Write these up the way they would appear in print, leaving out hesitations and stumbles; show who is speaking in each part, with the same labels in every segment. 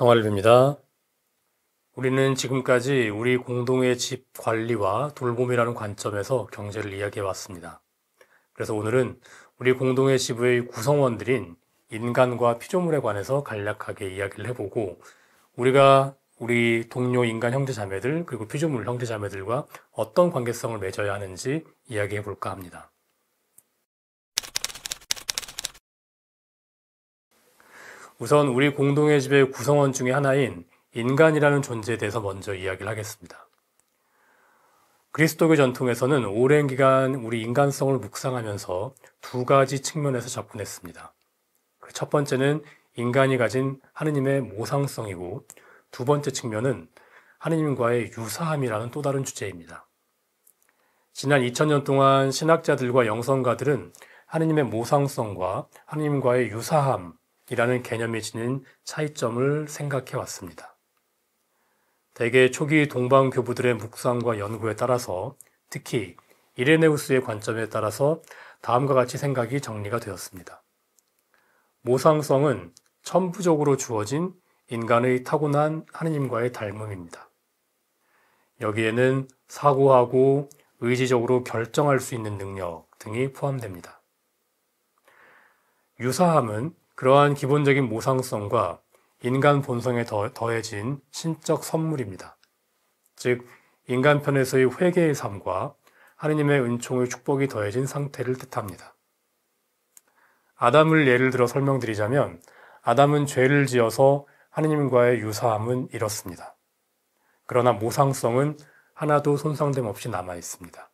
Speaker 1: 동아일보입니다. 우리는 지금까지 우리 공동의 집 관리와 돌봄이라는 관점에서 경제를 이야기해 왔습니다. 그래서 오늘은 우리 공동의 집의 구성원들인 인간과 피조물에 관해서 간략하게 이야기를 해보고 우리가 우리 동료 인간 형제자매들 그리고 피조물 형제자매들과 어떤 관계성을 맺어야 하는지 이야기해 볼까 합니다. 우선 우리 공동의 집의 구성원 중에 하나인 인간이라는 존재에 대해서 먼저 이야기를 하겠습니다. 그리스도교 전통에서는 오랜 기간 우리 인간성을 묵상하면서 두 가지 측면에서 접근했습니다. 첫 번째는 인간이 가진 하느님의 모상성이고 두 번째 측면은 하느님과의 유사함이라는 또 다른 주제입니다. 지난 2000년 동안 신학자들과 영성가들은 하느님의 모상성과 하느님과의 유사함이라는 개념이 지닌 차이점을 생각해 왔습니다. 대개 초기 동방교부들의 묵상과 연구에 따라서 특히 이레네우스의 관점에 따라서 다음과 같이 생각이 정리가 되었습니다. 모상성은 천부적으로 주어진 인간의 타고난 하느님과의 닮음입니다. 여기에는 사고하고 의지적으로 결정할 수 있는 능력 등이 포함됩니다. 유사함은 그러한 기본적인 모상성과 인간 본성에 더해진 신적 선물입니다. 즉, 인간편에서의 회개의 삶과 하느님의 은총의 축복이 더해진 상태를 뜻합니다. 아담을 예를 들어 설명드리자면 아담은 죄를 지어서 하느님과의 유사함은 잃었습니다. 그러나 모상성은 하나도 손상됨 없이 남아 있습니다.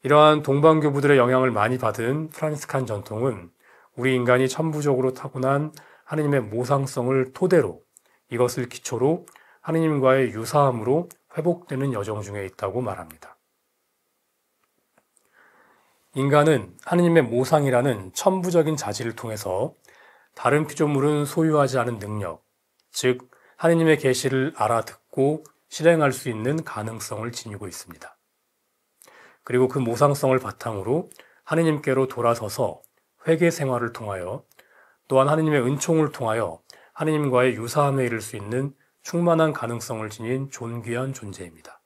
Speaker 1: 이러한 동방교부들의 영향을 많이 받은 프란시스칸 전통은 우리 인간이 천부적으로 타고난 하느님의 모상성을 토대로 이것을 기초로 하느님과의 유사함으로 회복되는 여정 중에 있다고 말합니다. 인간은 하느님의 모상이라는 천부적인 자질을 통해서 다른 피조물은 소유하지 않은 능력, 즉 하느님의 계시를 알아듣고 실행할 수 있는 가능성을 지니고 있습니다. 그리고 그 모상성을 바탕으로 하느님께로 돌아서서 회개 생활을 통하여 또한 하느님의 은총을 통하여 하느님과의 유사함에 이를 수 있는 충만한 가능성을 지닌 존귀한 존재입니다.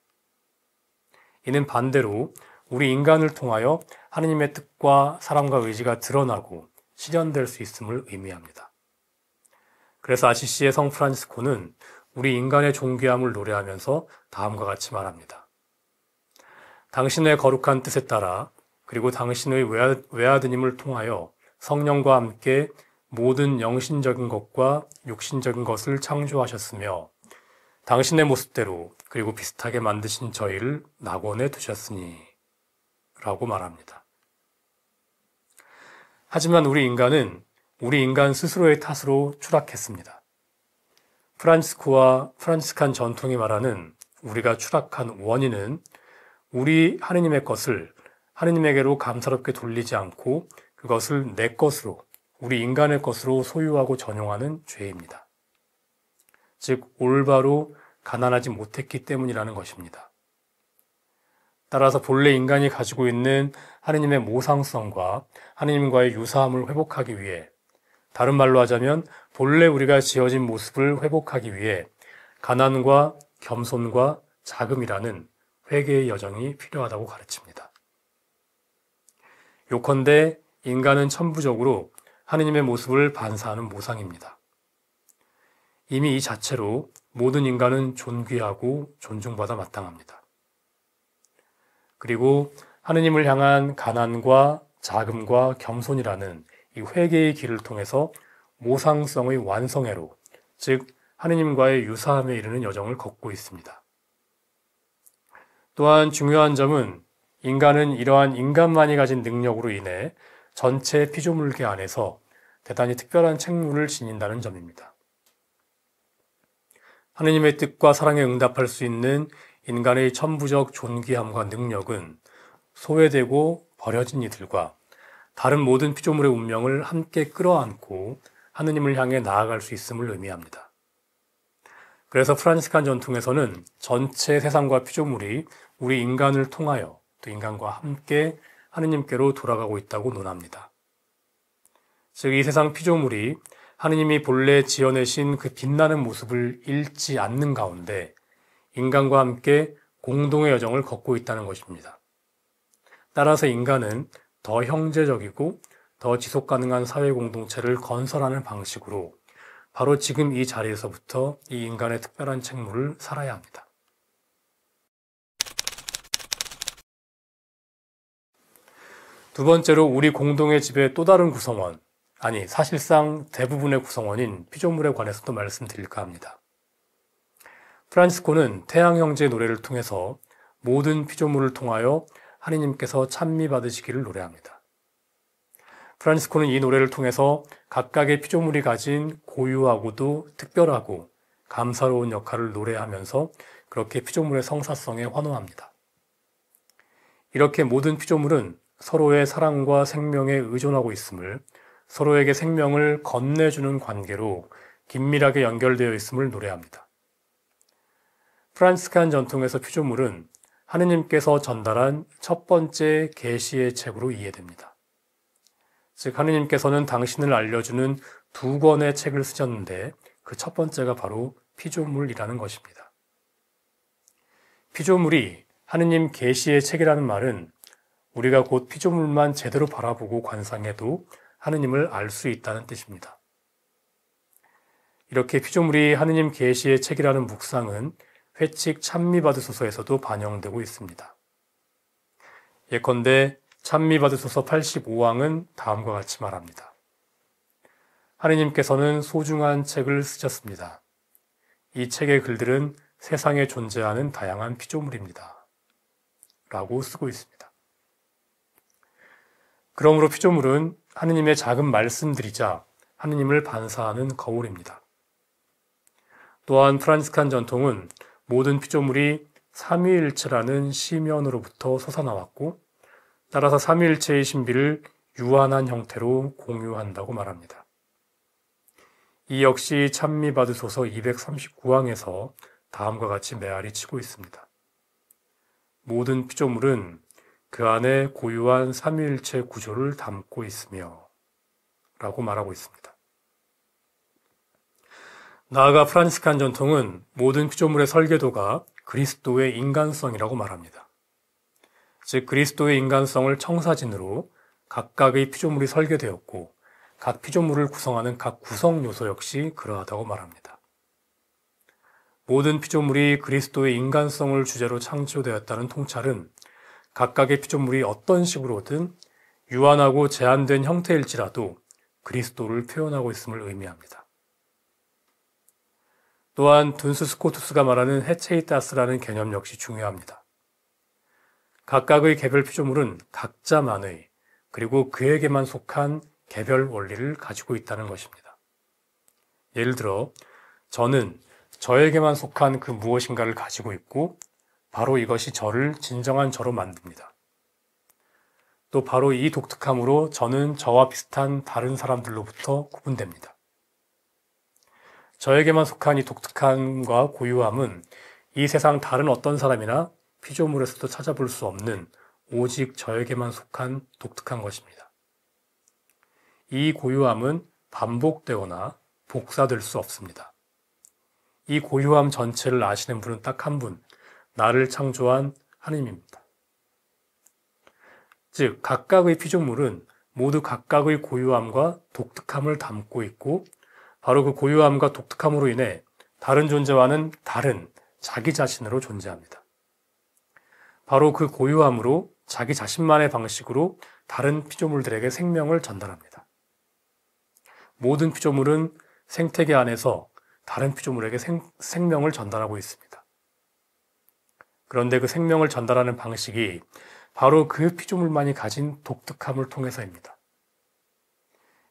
Speaker 1: 이는 반대로 우리 인간을 통하여 하느님의 뜻과 사랑과 의지가 드러나고 실현될 수 있음을 의미합니다. 그래서 아시시의 성 프란시스코는 우리 인간의 존귀함을 노래하면서 다음과 같이 말합니다. 당신의 거룩한 뜻에 따라 그리고 당신의 외아드님을 통하여 성령과 함께 모든 영신적인 것과 육신적인 것을 창조하셨으며 당신의 모습대로 그리고 비슷하게 만드신 저희를 낙원에 두셨으니 라고 말합니다. 하지만 우리 인간은 우리 인간 스스로의 탓으로 추락했습니다. 프란시스코와 프란시스칸 전통이 말하는 우리가 추락한 원인은 우리 하느님의 것을 하느님에게로 감사롭게 돌리지 않고 그것을 내 것으로 우리 인간의 것으로 소유하고 전용하는 죄입니다. 즉 올바로 가난하지 못했기 때문이라는 것입니다. 따라서 본래 인간이 가지고 있는 하느님의 모상성과 하느님과의 유사함을 회복하기 위해 다른 말로 하자면 본래 우리가 지어진 모습을 회복하기 위해 가난과 겸손과 자금이라는 회개의 여정이 필요하다고 가르칩니다. 요컨대 인간은 천부적으로 하느님의 모습을 반사하는 모상입니다. 이미 이 자체로 모든 인간은 존귀하고 존중받아 마땅합니다. 그리고 하느님을 향한 가난과 자금과 겸손이라는 이 회개의 길을 통해서 모상성의 완성회로, 즉 하느님과의 유사함에 이르는 여정을 걷고 있습니다. 또한 중요한 점은 인간은 이러한 인간만이 가진 능력으로 인해 전체 피조물계 안에서 대단히 특별한 책무를 지닌다는 점입니다. 하느님의 뜻과 사랑에 응답할 수 있는 인간의 천부적 존귀함과 능력은 소외되고 버려진 이들과 다른 모든 피조물의 운명을 함께 끌어안고 하느님을 향해 나아갈 수 있음을 의미합니다. 그래서 프란시스칸 전통에서는 전체 세상과 피조물이 우리 인간을 통하여 또 인간과 함께 하느님께로 돌아가고 있다고 논합니다. 즉 이 세상 피조물이 하느님이 본래 지어내신 그 빛나는 모습을 잃지 않는 가운데 인간과 함께 공동의 여정을 걷고 있다는 것입니다. 따라서 인간은 더 형제적이고 더 지속 가능한 사회 공동체를 건설하는 방식으로 바로 지금 이 자리에서부터 이 인간의 특별한 책무를 살아야 합니다. 두 번째로 우리 공동의 집의 또 다른 구성원, 아니 사실상 대부분의 구성원인 피조물에 관해서도 말씀드릴까 합니다. 프란치스코는 태양 형제의 노래를 통해서 모든 피조물을 통하여 하느님께서 찬미받으시기를 노래합니다. 프란치스코는 이 노래를 통해서 각각의 피조물이 가진 고유하고도 특별하고 감사로운 역할을 노래하면서 그렇게 피조물의 성사성에 환호합니다. 이렇게 모든 피조물은 서로의 사랑과 생명에 의존하고 있음을, 서로에게 생명을 건네주는 관계로 긴밀하게 연결되어 있음을 노래합니다. 프란치스칸 전통에서 피조물은 하느님께서 전달한 첫 번째 계시의 책으로 이해됩니다. 즉 하느님께서는 당신을 알려주는 두 권의 책을 쓰셨는데 그 첫 번째가 바로 피조물이라는 것입니다. 피조물이 하느님 계시의 책이라는 말은 우리가 곧 피조물만 제대로 바라보고 관상해도 하느님을 알 수 있다는 뜻입니다. 이렇게 피조물이 하느님 계시의 책이라는 묵상은 회칙 찬미받으소서에서도 반영되고 있습니다. 예컨대 찬미받으소서 85항은 다음과 같이 말합니다. 하느님께서는 소중한 책을 쓰셨습니다. 이 책의 글들은 세상에 존재하는 다양한 피조물입니다. 라고 쓰고 있습니다. 그러므로 피조물은 하느님의 작은 말씀들이자 하느님을 반사하는 거울입니다. 또한 프란치스칸 전통은 모든 피조물이 삼위일체라는 시면으로부터 솟아나왔고 따라서 삼위일체의 신비를 유한한 형태로 공유한다고 말합니다. 이 역시 찬미받으소서 239항에서 다음과 같이 메아리 치고 있습니다. 모든 피조물은 그 안에 고유한 삼위일체 구조를 담고 있으며 라고 말하고 있습니다. 나아가 프란치스칸 전통은 모든 피조물의 설계도가 그리스도의 인간성이라고 말합니다. 즉 그리스도의 인간성을 청사진으로 각각의 피조물이 설계되었고 각 피조물을 구성하는 각 구성 요소 역시 그러하다고 말합니다. 모든 피조물이 그리스도의 인간성을 주제로 창조되었다는 통찰은 각각의 피조물이 어떤 식으로든 유한하고 제한된 형태일지라도 그리스도를 표현하고 있음을 의미합니다. 또한 둔스 스코투스가 말하는 헤체이타스라는 개념 역시 중요합니다. 각각의 개별 피조물은 각자만의 그리고 그에게만 속한 개별 원리를 가지고 있다는 것입니다. 예를 들어 저는 저에게만 속한 그 무엇인가를 가지고 있고 바로 이것이 저를 진정한 저로 만듭니다. 또 바로 이 독특함으로 저는 저와 비슷한 다른 사람들로부터 구분됩니다. 저에게만 속한 이 독특함과 고유함은 이 세상 다른 어떤 사람이나 피조물에서도 찾아볼 수 없는 오직 저에게만 속한 독특한 것입니다. 이 고유함은 반복되거나 복사될 수 없습니다. 이 고유함 전체를 아시는 분은 딱 한 분, 나를 창조한 하느님입니다. 즉 각각의 피조물은 모두 각각의 고유함과 독특함을 담고 있고 바로 그 고유함과 독특함으로 인해 다른 존재와는 다른 자기 자신으로 존재합니다. 바로 그 고유함으로 자기 자신만의 방식으로 다른 피조물들에게 생명을 전달합니다. 모든 피조물은 생태계 안에서 다른 피조물에게 생명을 전달하고 있습니다. 그런데 그 생명을 전달하는 방식이 바로 그 피조물만이 가진 독특함을 통해서입니다.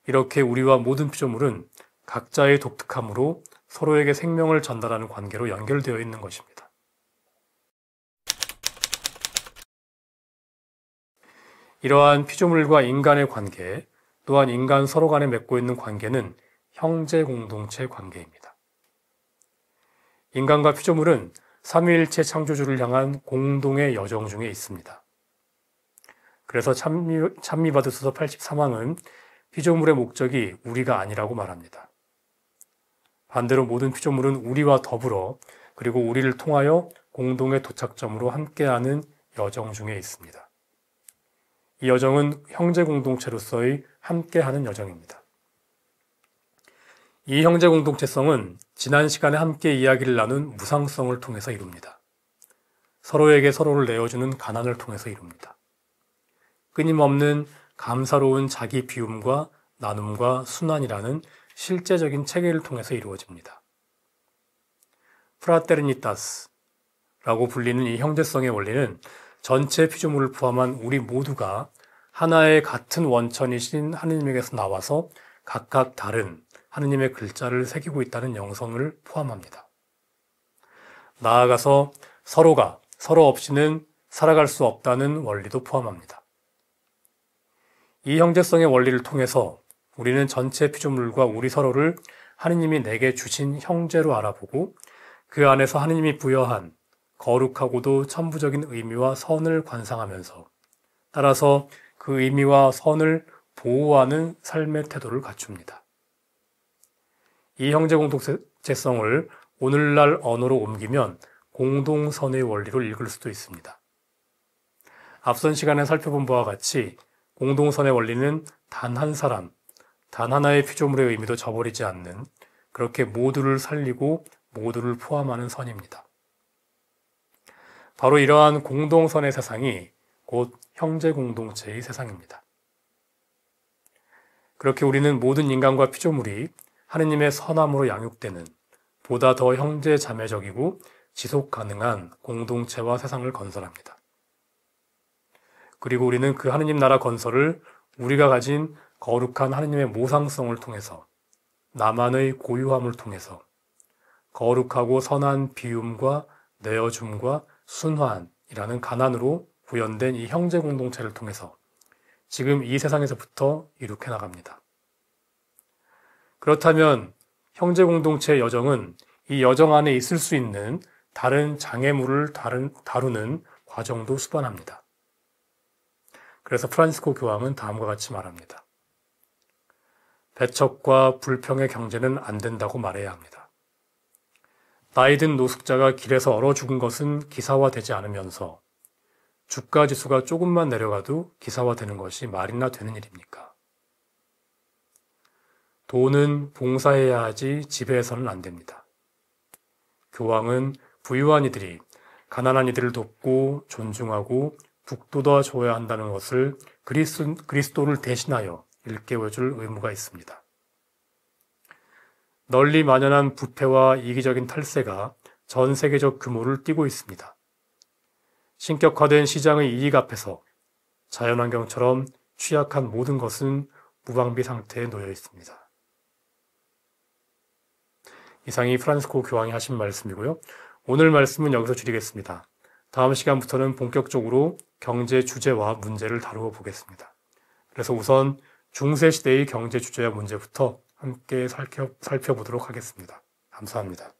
Speaker 1: 이렇게 우리와 모든 피조물은 각자의 독특함으로 서로에게 생명을 전달하는 관계로 연결되어 있는 것입니다. 이러한 피조물과 인간의 관계, 또한 인간 서로 간에 맺고 있는 관계는 형제 공동체 관계입니다. 인간과 피조물은 삼위일체 창조주를 향한 공동의 여정 중에 있습니다. 그래서 찬미받으소서 83항은 피조물의 목적이 우리가 아니라고 말합니다. 반대로 모든 피조물은 우리와 더불어 그리고 우리를 통하여 공동의 도착점으로 함께하는 여정 중에 있습니다. 이 여정은 형제 공동체로서의 함께하는 여정입니다. 이 형제 공동체성은 지난 시간에 함께 이야기를 나눈 무상성을 통해서 이룹니다. 서로에게 서로를 내어주는 가난을 통해서 이룹니다. 끊임없는 감사로운 자기 비움과 나눔과 순환이라는 실제적인 체계를 통해서 이루어집니다. 프라테르니타스라고 불리는 이 형제성의 원리는 전체 피조물을 포함한 우리 모두가 하나의 같은 원천이신 하느님에게서 나와서 각각 다른 하느님의 글자를 새기고 있다는 영성을 포함합니다. 나아가서 서로가 서로 없이는 살아갈 수 없다는 원리도 포함합니다. 이 형제성의 원리를 통해서 우리는 전체 피조물과 우리 서로를 하느님이 내게 주신 형제로 알아보고 그 안에서 하느님이 부여한 거룩하고도 천부적인 의미와 선을 관상하면서 따라서 그 의미와 선을 보호하는 삶의 태도를 갖춥니다. 이 형제 공동체성을 오늘날 언어로 옮기면 공동선의 원리로 읽을 수도 있습니다. 앞선 시간에 살펴본 바와 같이 공동선의 원리는 단 한 사람, 단 하나의 피조물의 의미도 저버리지 않는 그렇게 모두를 살리고 모두를 포함하는 선입니다. 바로 이러한 공동선의 세상이 곧 형제 공동체의 세상입니다. 그렇게 우리는 모든 인간과 피조물이 하느님의 선함으로 양육되는 보다 더 형제 자매적이고 지속 가능한 공동체와 세상을 건설합니다. 그리고 우리는 그 하느님 나라 건설을 우리가 가진 거룩한 하느님의 모상성을 통해서 나만의 고유함을 통해서 거룩하고 선한 비움과 내어줌과 순환이라는 가난으로 구현된 이 형제 공동체를 통해서 지금 이 세상에서부터 이룩해 나갑니다. 그렇다면 형제 공동체의 여정은 이 여정 안에 있을 수 있는 다른 장애물을 다루는 과정도 수반합니다. 그래서 프란시스코 교황은 다음과 같이 말합니다. 배척과 불평의 경제는 안 된다고 말해야 합니다. 나이든 노숙자가 길에서 얼어 죽은 것은 기사화되지 않으면서 주가 지수가 조금만 내려가도 기사화되는 것이 말이나 되는 일입니까? 돈은 봉사해야 하지 지배해서는 안 됩니다. 교황은 부유한 이들이 가난한 이들을 돕고 존중하고 북돋아 줘야 한다는 것을 그리스도를 대신하여 일깨워줄 의무가 있습니다. 널리 만연한 부패와 이기적인 탈세가 전 세계적 규모를 띠고 있습니다. 신격화된 시장의 이익 앞에서 자연환경처럼 취약한 모든 것은 무방비 상태에 놓여 있습니다. 이상이 프란시스코 교황이 하신 말씀이고요. 오늘 말씀은 여기서 줄이겠습니다. 다음 시간부터는 본격적으로 경제 주제와 문제를 다루어 보겠습니다. 그래서 우선 중세시대의 경제 주제와 문제부터 함께 살펴보도록 하겠습니다. 감사합니다.